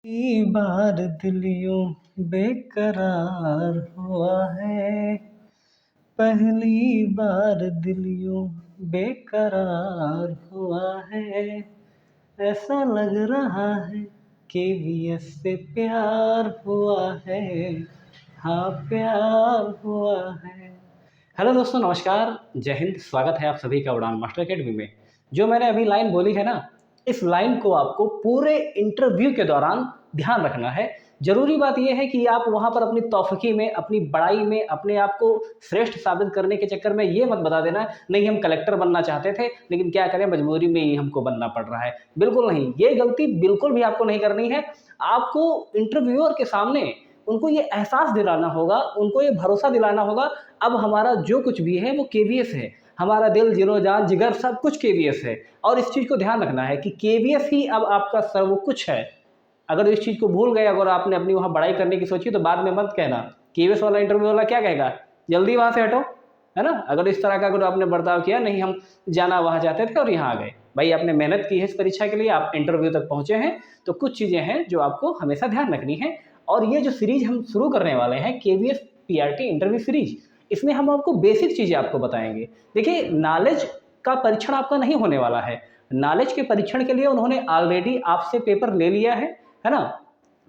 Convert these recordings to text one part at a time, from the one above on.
पहली बार दिल यूं बेकरार हुआ है। पहली बार दिल यूं बेकरार हुआ है। ऐसा लग रहा है केवीएस से प्यार हुआ है। हाँ, प्यार हुआ है। हेलो दोस्तों, नमस्कार, जय हिंद। स्वागत है आप सभी का उड़ान मास्टर अकेडमी में। जो मैंने अभी लाइन बोली है ना, इस लाइन को आपको पूरे इंटरव्यू के दौरान ध्यान रखना है। ज़रूरी बात यह है कि आप वहाँ पर अपनी तौफ़ीकी में, अपनी बड़ाई में, अपने आप को श्रेष्ठ साबित करने के चक्कर में ये मत बता देना, नहीं हम कलेक्टर बनना चाहते थे, लेकिन क्या करें मजबूरी में ही हमको बनना पड़ रहा है। बिल्कुल नहीं, ये गलती बिल्कुल भी आपको नहीं करनी है। आपको इंटरव्यूअर के सामने उनको ये एहसास दिलाना होगा, उनको ये भरोसा दिलाना होगा, अब हमारा जो कुछ भी है वो केवीएस है। हमारा दिल, दिलो जान, जिगर सब कुछ केवीएस है। और इस चीज़ को ध्यान रखना है कि केवीएस ही अब आपका सर्व कुछ है। अगर इस चीज़ को भूल गए, अगर आपने अपनी वहाँ बड़ाई करने की सोची, तो बाद में मत कहना केवीएस वाला इंटरव्यू वाला क्या कहेगा, जल्दी वहाँ से हटो, है ना। अगर इस तरह का अगर आपने बर्ताव किया, नहीं हम जाना वहाँ चाहते थे और यहाँ आ गए। भाई, आपने मेहनत की है इस परीक्षा के लिए, आप इंटरव्यू तक पहुँचे हैं, तो कुछ चीज़ें हैं जो आपको हमेशा ध्यान रखनी है। और ये जो सीरीज हम शुरू करने वाले हैं, केवीएस पीआरटी इंटरव्यू सीरीज, इसमें हम आपको बेसिक चीज़ें आपको बताएंगे। देखिए, नॉलेज का परीक्षण आपका नहीं होने वाला है। नॉलेज के परीक्षण के लिए उन्होंने ऑलरेडी आपसे पेपर ले लिया है ना।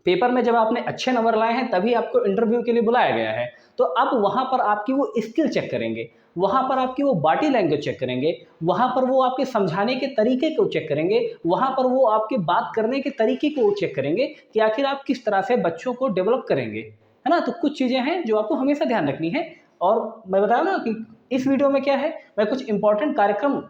पेपर में जब आपने अच्छे नंबर लाए हैं, तभी आपको इंटरव्यू के लिए बुलाया गया है। तो अब वहाँ पर आपकी वो स्किल चेक करेंगे, वहाँ पर आपकी वो बॉडी लैंग्वेज चेक करेंगे, वहाँ पर वो आपके समझाने के तरीके को चेक करेंगे, वहाँ पर वो आपके बात करने के तरीके को चेक करेंगे कि आखिर आप किस तरह से बच्चों को डेवलप करेंगे, है ना। तो कुछ चीज़ें हैं जो आपको हमेशा ध्यान रखनी है। और मैं बताया ना कि इस वीडियो में क्या है, मैं कुछ इंपॉर्टेंट कार्यक्रम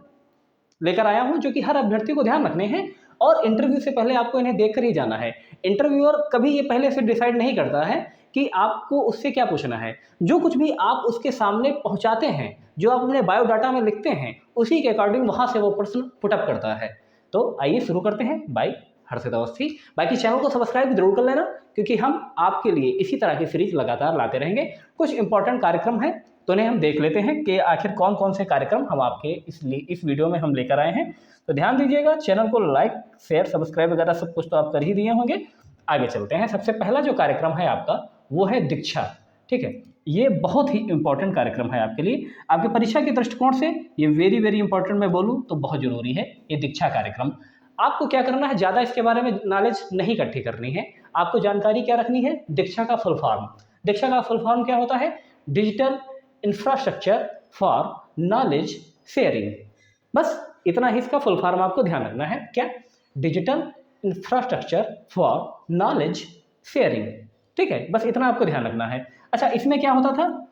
लेकर आया हूं जो कि हर अभ्यर्थी को ध्यान रखने हैं। और इंटरव्यू से पहले आपको इन्हें देखकर ही जाना है। इंटरव्यूअर कभी ये पहले से डिसाइड नहीं करता है कि आपको उससे क्या पूछना है। जो कुछ भी आप उसके सामने पहुंचाते हैं, जो आप अपने बायोडाटा में लिखते हैं, उसी के अकॉर्डिंग वहां से वो प्रश्न पुटअप करता है। तो आइए शुरू करते हैं। बाय हर्षित अवस्थी। बाकी चैनल को सब्सक्राइब जरूर कर लेना, क्योंकि हम आपके लिए इसी तरह की सीरीज लगातार लाते रहेंगे। कुछ इंपॉर्टेंट कार्यक्रम हैं, तो उन्हें हम देख लेते हैं कि आखिर कौन कौन से कार्यक्रम हम आपके इस वीडियो में हम लेकर आए हैं। तो ध्यान दीजिएगा, चैनल को लाइक, शेयर, सब्सक्राइब वगैरह सब कुछ तो आप कर ही दिए होंगे। आगे चलते हैं। सबसे पहला जो कार्यक्रम है आपका, वो है दीक्षा। ठीक है, ये बहुत ही इंपॉर्टेंट कार्यक्रम है आपके लिए। आपकी परीक्षा के दृष्टिकोण से ये वेरी वेरी इंपॉर्टेंट मैं बोलूँ तो बहुत जरूरी है ये दीक्षा कार्यक्रम। आपको क्या करना है, ज़्यादा इसके बारे में नॉलेज नहीं इकट्ठी करनी है। आपको जानकारी क्या रखनी है, दीक्षा का फुल फॉर्म। दीक्षा का फुल फॉर्म क्या होता है, digital infrastructure for knowledge sharing. बस इतना ही इसका फुल फॉर्म आपको ध्यान रखना है। क्या, digital infrastructure for knowledge sharing. ठीक है, बस इतना आपको ध्यान रखना है। अच्छा, इसमें क्या होता था,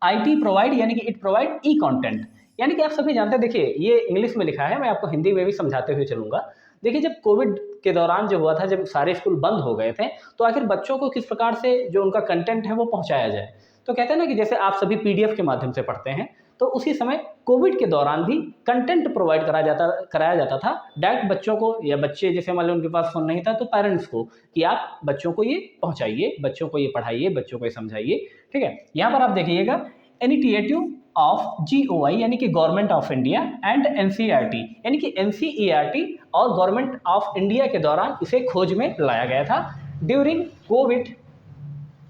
आईटी प्रोवाइड, यानी कि इट प्रोवाइड ई कंटेंट, यानी कि आप सभी जानते हैं। देखिए, ये इंग्लिश में लिखा है, मैं आपको हिंदी में भी समझाते हुए चलूंगा। देखिए, जब कोविड के दौरान जो हुआ था, जब सारे स्कूल बंद हो गए थे, तो आखिर बच्चों को किस प्रकार से जो उनका कंटेंट है वो पहुंचाया जाए। तो कहते हैं ना कि जैसे आप सभी पीडीएफ के माध्यम से पढ़ते हैं, तो उसी समय कोविड के दौरान भी कंटेंट प्रोवाइड कराया जाता था डायरेक्ट बच्चों को, या बच्चे जैसे मान लो उनके पास फोन नहीं था तो पेरेंट्स को, कि आप बच्चों को ये पहुंचाइए, बच्चों को ये पढ़ाइए, बच्चों को ये समझाइए। ठीक है, यहाँ पर आप देखिएगा, इनिशिएटिव ऑफ जीओआई यानी कि government of India and NCERT, यानी कि एनसीईआरटी और गवर्नमेंट ऑफ इंडिया के दौरान इसे खोज में लाया गया था ड्यूरिंग कोविड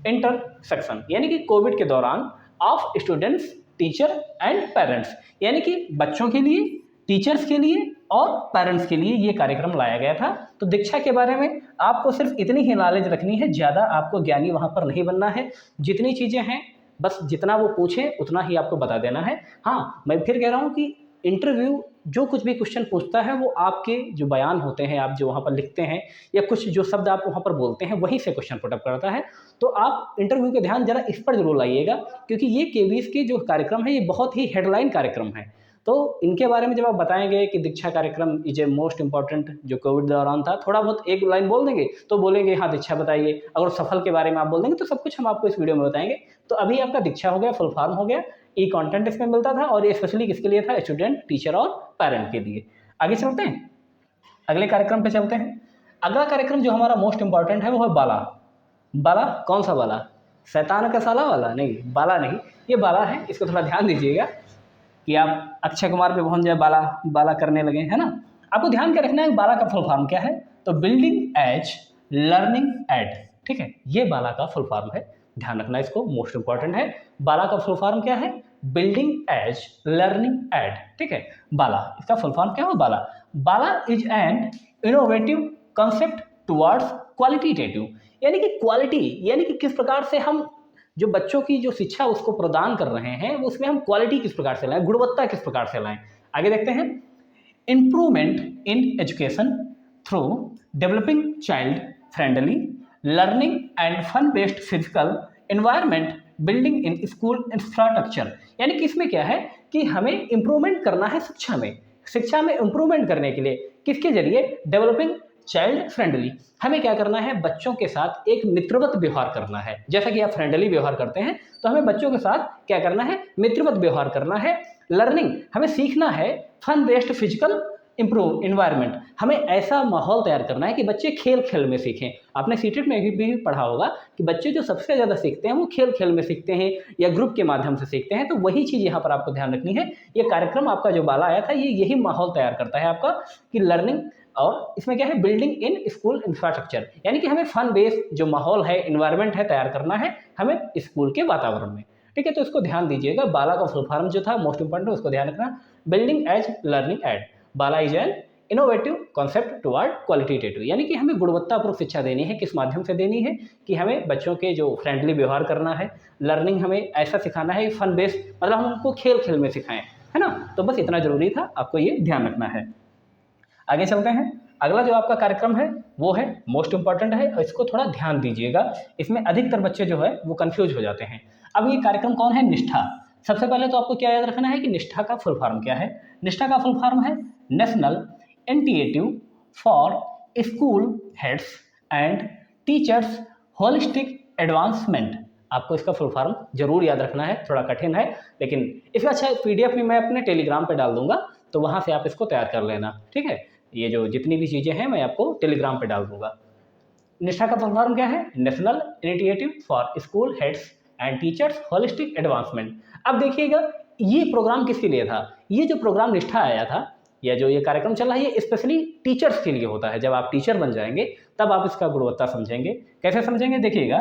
इंटरसेक्शन, यानी कि कोविड के दौरान of students, teacher and parents, यानी कि बच्चों के लिए, टीचर्स के लिए और पेरेंट्स के लिए ये कार्यक्रम लाया गया था। तो दीक्षा के बारे में आपको सिर्फ इतनी ही नॉलेज रखनी है, ज़्यादा आपको ज्ञानी वहाँ पर नहीं बनना है। जितनी चीज़ें हैं, बस जितना वो पूछें उतना ही आपको बता देना है। हाँ, मैं फिर कह रहा हूँ कि इंटरव्यू जो कुछ भी क्वेश्चन पूछता है, वो आपके जो बयान होते हैं, आप जो वहाँ पर लिखते हैं, या कुछ जो शब्द आप वहाँ पर बोलते हैं, वहीं से क्वेश्चन पुटअप करता है। तो आप इंटरव्यू का ध्यान जरा इस पर जरूर लाइएगा, क्योंकि ये केवीएस के जो कार्यक्रम है, ये बहुत ही हेडलाइन कार्यक्रम है। तो इनके बारे में जब आप बताएंगे कि दीक्षा कार्यक्रम इज ए मोस्ट इंपॉर्टेंट, जो कोविड दौरान था, थोड़ा बहुत एक लाइन बोल देंगे तो बोलेंगे हाँ दीक्षा बताइए। अगर सफल के बारे में आप बोल देंगे तो सब कुछ हम आपको इस वीडियो में बताएंगे। तो अभी आपका दीक्षा हो गया, फुल फॉर्म हो गया, ई कंटेंट इसमें मिलता था, और ये स्पेशली किसके लिए था, स्टूडेंट, टीचर और पेरेंट के लिए। आगे चलते हैं, अगले कार्यक्रम पे चलते हैं। अगला कार्यक्रम जो हमारा मोस्ट इंपॉर्टेंट है वो है बाला। बाला, कौन सा बाला, शैतान का साला वाला नहीं, बाला नहीं, ये बाला है। इसको थोड़ा ध्यान दीजिएगा कि आप अक्षय कुमार पे पहुंच जाए, बाला बाला करने लगे, है ना। आपको ध्यान क्या रखना है, बाला का फुल फॉर्म क्या है, तो बिल्डिंग एज लर्निंग एड, ठीक है, ये बाला का फुल फॉर्म है, ध्यान रखना इसको, मोस्ट इंपॉर्टेंट है। बाला का फुल फॉर्म क्या है? बिल्डिंग एज लर्निंग एड, ठीक है, बाला, इसका फुल फॉर्म क्या है? BALA. BALA is an innovative concept towards qualitative, यानी कि क्वालिटी, यानी कि किस प्रकार से हम जो बच्चों की जो शिक्षा उसको प्रदान कर रहे हैं उसमें हम क्वालिटी किस प्रकार से लाएं, गुणवत्ता किस प्रकार से लाएं। आगे देखते हैं, improvement in education through developing child friendly learning and fun based physical environment building in school infrastructure, यानी कि इसमें क्या है कि हमें इम्प्रूवमेंट करना है शिक्षा में इम्प्रूवमेंट करने के लिए किसके जरिए? डेवलपिंग चाइल्ड फ्रेंडली, हमें क्या करना है? बच्चों के साथ एक मित्रवत व्यवहार करना है। जैसा कि आप फ्रेंडली व्यवहार करते हैं तो हमें बच्चों के साथ क्या करना है? मित्रवत व्यवहार करना है। लर्निंग, हमें सीखना है। Fun based physical improve environment, हमें ऐसा माहौल तैयार करना है कि बच्चे खेल खेल में सीखें। आपने सीटेट में भी पढ़ा होगा कि बच्चे जो सबसे ज़्यादा सीखते हैं वो खेल खेल में सीखते हैं या ग्रुप के माध्यम से सीखते हैं, तो वही चीज़ यहाँ पर आपको ध्यान रखनी है। ये कार्यक्रम आपका जो बाला आया था ये यही माहौल तैयार करता है आपका कि लर्निंग, और इसमें क्या है? बिल्डिंग इन स्कूल इंफ्रास्ट्रक्चर, यानी कि हमें फन बेस्ड जो माहौल है, इन्वायरमेंट है, तैयार करना है हमें स्कूल के वातावरण में, ठीक है। तो इसको ध्यान दीजिएगा, बाला का फुल फॉर्म जो था मोस्ट इंपॉर्टेंट उसको ध्यान रखना, building as learning aid, BaLA is an innovative concept toward qualitative, यानी कि हमें गुणवत्तापूर्ण शिक्षा देनी है। किस माध्यम से देनी है? कि हमें बच्चों के जो फ्रेंडली व्यवहार करना है, लर्निंग हमें ऐसा सिखाना है फन बेस्ड, मतलब हम उनको खेल खेल में सिखाएं, है ना। तो बस इतना जरूरी था, आपको ये ध्यान रखना है। आगे चलते हैं, अगला जो आपका कार्यक्रम है वो है मोस्ट इंपॉर्टेंट है, और इसको थोड़ा ध्यान दीजिएगा, इसमें अधिकतर बच्चे जो है वो कंफ्यूज हो जाते हैं। अब ये कार्यक्रम कौन है? निष्ठा। सबसे पहले तो आपको क्या याद रखना है कि निष्ठा का फुल फॉर्म क्या है? निष्ठा का फुल फॉर्म है national initiative for school heads and teachers holistic advancement. आपको इसका फुल फॉर्म जरूर याद रखना है, थोड़ा कठिन है, लेकिन इसका अच्छा पीडीएफ भी मैं अपने टेलीग्राम पे डाल दूंगा, तो वहाँ से आप इसको तैयार कर लेना, ठीक है। ये जो जितनी भी चीज़ें हैं मैं आपको टेलीग्राम पे डाल दूंगा। निष्ठा का फुल फॉर्म क्या है? National initiative for school heads and teachers holistic advancement. अब देखिएगा, ये प्रोग्राम किसके लिए था? ये जो प्रोग्राम निष्ठा आया था या जो ये कार्यक्रम चल रहा है ये स्पेशली टीचर्स के लिए होता है। जब आप टीचर बन जाएंगे तब आप इसका गुणवत्ता समझेंगे। कैसे समझेंगे? देखिएगा,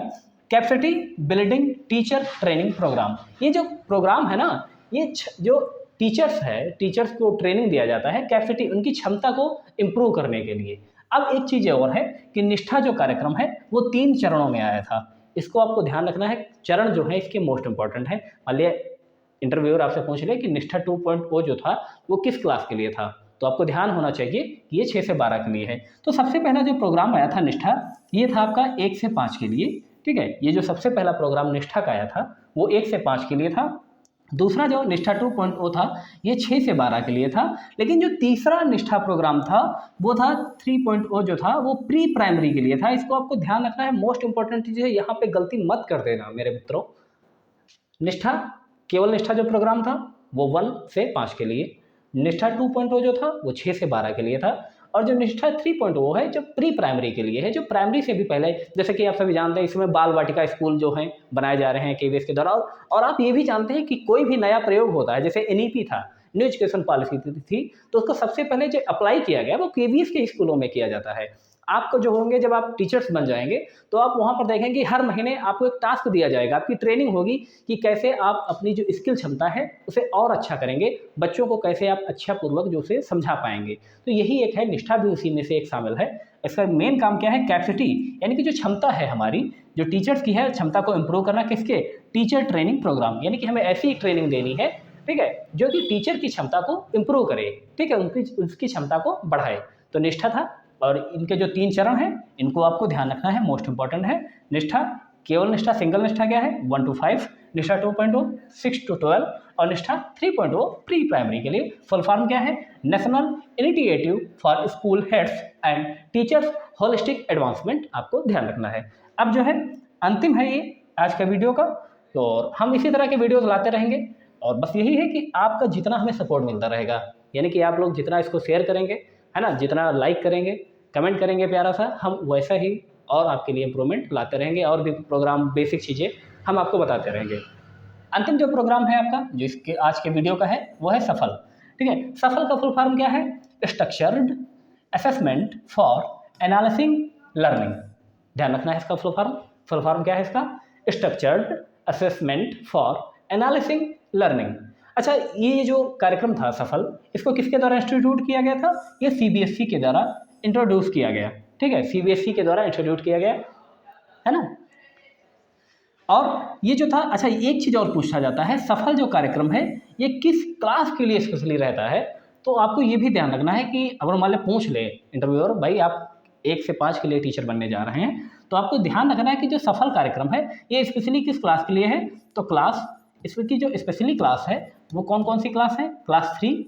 capacity building teacher training program, ये जो प्रोग्राम है ना, ये जो टीचर्स है, टीचर्स को ट्रेनिंग दिया जाता है कैपेसिटी, उनकी क्षमता को इम्प्रूव करने के लिए। अब एक चीज़ और है कि निष्ठा जो कार्यक्रम है वो 3 चरणों में आया था, इसको आपको ध्यान रखना है। चरण जो है इसके मोस्ट इंपॉर्टेंट है। मान लिया इंटरव्यूअर आपसे पूछ ले कि निष्ठा 2.0 जो था वो किस क्लास के लिए था, तो आपको ध्यान होना चाहिए कि ये 6 से 12 के लिए है। तो सबसे पहला जो प्रोग्राम आया था निष्ठा, ये था आपका 1 से 5 के लिए, ठीक है। ये जो सबसे पहला प्रोग्राम निष्ठा का आया था वो 1 से 5 के लिए था। दूसरा जो निष्ठा 2.0 था ये 6 से 12 के लिए था। लेकिन जो तीसरा निष्ठा प्रोग्राम था वो था 3.0 जो था वो प्री प्राइमरी के लिए था। इसको आपको ध्यान रखना है, मोस्ट इंपॉर्टेंट चीज़ है, यहाँ पे गलती मत कर देना मेरे मित्रों। निष्ठा, केवल निष्ठा जो प्रोग्राम था वो 1 से 5 के लिए, निष्ठा 2.0 जो था वो 6 से 12 के लिए था, और जो निष्ठा 3.0 है जो प्री प्राइमरी के लिए है, जो प्राइमरी से भी पहले, जैसे कि आप सभी जानते हैं इसमें बाल वाटिका स्कूल जो हैं बनाए जा रहे हैं केवीएस के द्वारा। और आप ये भी जानते हैं कि कोई भी नया प्रयोग होता है, जैसे एनईपी था, न्यू एजुकेशन पॉलिसी थी, तो उसको सबसे पहले जो अप्लाई किया गया वो केवीएस के स्कूलों में किया जाता है। आपको जो होंगे जब आप टीचर्स बन जाएंगे तो आप वहाँ पर देखेंगे हर महीने आपको एक टास्क दिया जाएगा, आपकी ट्रेनिंग होगी कि कैसे आप अपनी जो स्किल क्षमता है उसे और अच्छा करेंगे, बच्चों को कैसे आप अच्छा पूर्वक जो उसे समझा पाएंगे। तो यही एक है, निष्ठा भी उसी में से एक शामिल है। इसका मेन काम क्या है? कैपेसिटी, यानी कि जो क्षमता है हमारी जो टीचर्स की है, क्षमता को इम्प्रूव करना, किसके? टीचर ट्रेनिंग प्रोग्राम, यानी कि हमें ऐसी ट्रेनिंग देनी है, ठीक है, जो कि टीचर की क्षमता को इम्प्रूव करे, ठीक है, उसकी क्षमता को बढ़ाए। तो निष्ठा था, और इनके जो 3 चरण हैं इनको आपको ध्यान रखना है, मोस्ट इंपॉर्टेंट है। निष्ठा, केवल निष्ठा, सिंगल निष्ठा क्या है? 1 to 5, निष्ठा 2.0 6 to 12, और निष्ठा 3.0 प्री प्राइमरी के लिए। फुल फॉर्म क्या है? National initiative for school heads and teachers holistic advancement, आपको ध्यान रखना है। अब जो है अंतिम है ये आज का वीडियो का, तो हम इसी तरह के वीडियोस लाते रहेंगे, और बस यही है कि आपका जितना हमें सपोर्ट मिलता रहेगा, यानी कि आप लोग जितना इसको शेयर करेंगे, है ना, जितना लाइक करेंगे, कमेंट करेंगे प्यारा सा, हम वैसा ही और आपके लिए इम्प्रूवमेंट लाते रहेंगे, और भी प्रोग्राम बेसिक चीज़ें हम आपको बताते रहेंगे। अंतिम जो प्रोग्राम है आपका जो इसके आज के वीडियो का है वो है सफल, ठीक है। सफल का फुल फॉर्म क्या है? Structured assessment for analysing learning, ध्यान रखना है इसका फुल फॉर्म क्या है इसका? Structured assessment for analysing learning. अच्छा, ये जो कार्यक्रम था सफल, इसको किसके द्वारा इंस्टीट्यूट किया गया था? ये सीबीएसई के द्वारा इंट्रोड्यूस किया गया। ठीक है, सीबीएसई के द्वारा इंट्रोड्यूस किया गया है ना। और ये जो था, अच्छा एक चीज़ और पूछा जाता है, सफल जो कार्यक्रम है ये किस क्लास के लिए स्पेशली रहता है? तो आपको ये भी ध्यान रखना है कि अगर मान लें पूछ ले इंटरव्यूअर, भाई आप 1 से 5 के लिए टीचर बनने जा रहे हैं, तो आपको ध्यान रखना है कि जो सफल कार्यक्रम है ये स्पेशली किस क्लास के लिए है? तो क्लास, इसकी जो स्पेशली क्लास है वो कौन कौन सी क्लास है? Class 3,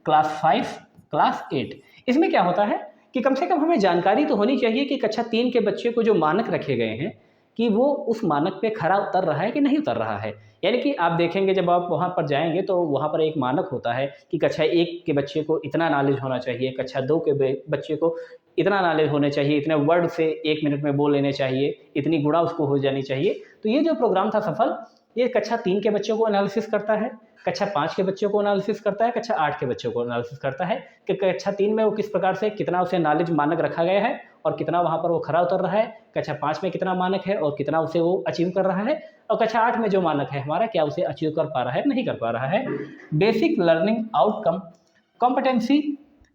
class 5, class 8। इसमें क्या होता है कि कम से कम हमें जानकारी तो होनी चाहिए कि कक्षा 3 के बच्चे को जो मानक रखे गए हैं कि वो उस मानक पे खरा उतर रहा है कि नहीं उतर रहा है। यानी कि आप देखेंगे जब आप वहाँ पर जाएँगे तो वहाँ पर एक मानक होता है कि कक्षा 1 के बच्चे को इतना नॉलेज होना चाहिए, कक्षा 2 के बच्चे को इतना नॉलेज होने चाहिए, इतने वर्ड से 1 मिनट में बोल लेने चाहिए, इतनी गुणा उसको हो जानी चाहिए। तो ये जो प्रोग्राम था सफल, ये कक्षा 3 के बच्चों को एनालिसिस करता है, कक्षा 5 के बच्चों को एनालिसिस करता है, कक्षा 8 के बच्चों को एनालिसिस करता है कि कक्षा 3 में वो किस प्रकार से कितना उसे नॉलेज मानक रखा गया है और कितना वहाँ पर वो खरा उतर रहा है, कक्षा 5 में कितना मानक है और कितना उसे वो अचीव कर रहा है, और कक्षा 8 में जो मानक है हमारा क्या उसे अचीव कर पा रहा है, नहीं कर पा रहा है। Basic learning outcome competency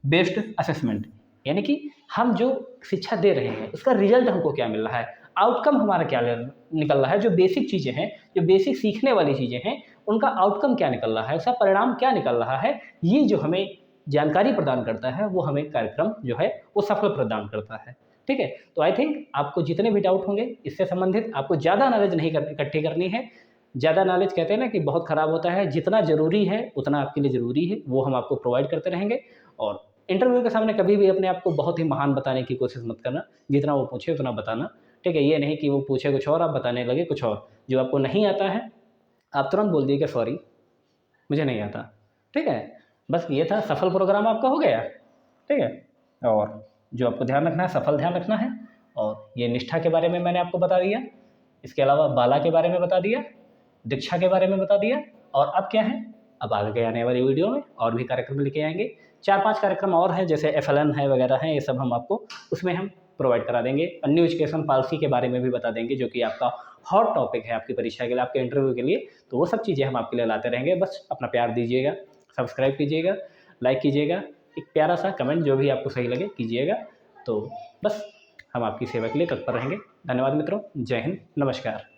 based assessment, यानी कि हम जो शिक्षा दे रहे हैं उसका रिजल्ट हमको क्या मिल रहा है, आउटकम हमारा क्या निकल रहा है, जो बेसिक चीज़ें हैं, जो बेसिक सीखने वाली चीज़ें हैं, उनका आउटकम क्या निकल रहा है, उसका परिणाम क्या निकल रहा है, ये जो हमें जानकारी प्रदान करता है वो हमें कार्यक्रम जो है वो सफल प्रदान करता है। ठीक है, तो आई थिंक आपको जितने भी डाउट होंगे इससे संबंधित, आपको ज़्यादा नॉलेज नहीं इकट्ठी करनी है। ज़्यादा नॉलेज कहते हैं ना कि बहुत ख़राब होता है, जितना ज़रूरी है उतना आपके लिए ज़रूरी है, वो हम आपको प्रोवाइड करते रहेंगे। और इंटरव्यू के सामने कभी भी अपने आप को बहुत ही महान बताने की कोशिश मत करना, जितना वो पूछे उतना बताना। ठीक है, ये नहीं कि वो पूछे कुछ और आप बताने लगे कुछ और। जो आपको नहीं आता है आप तुरंत बोल दिए कि सॉरी मुझे नहीं आता। ठीक है, बस ये था, सफल प्रोग्राम आपका हो गया। ठीक है, और जो आपको ध्यान रखना है, सफल ध्यान रखना है। और ये निष्ठा के बारे में मैंने आपको बता दिया, इसके अलावा बाला के बारे में बता दिया, दीक्षा के बारे में बता दिया, और अब क्या है, अब आगे आने वाली वीडियो में और भी कार्यक्रम लेके आएंगे। 4-5 कार्यक्रम और हैं, जैसे FLN है वगैरह हैं, ये सब हम आपको उसमें हम प्रोवाइड करा देंगे। न्यू एजुकेशन पॉलिसी के बारे में भी बता देंगे, जो कि आपका हॉट टॉपिक है आपकी परीक्षा के लिए, आपके इंटरव्यू के लिए। तो वो सब चीज़ें हम आपके लिए लाते रहेंगे। बस अपना प्यार दीजिएगा, सब्सक्राइब कीजिएगा, लाइक कीजिएगा, एक प्यारा सा कमेंट जो भी आपको सही लगे कीजिएगा। तो बस हम आपकी सेवा के लिए तत्पर रहेंगे। धन्यवाद मित्रों, जय हिंद, नमस्कार।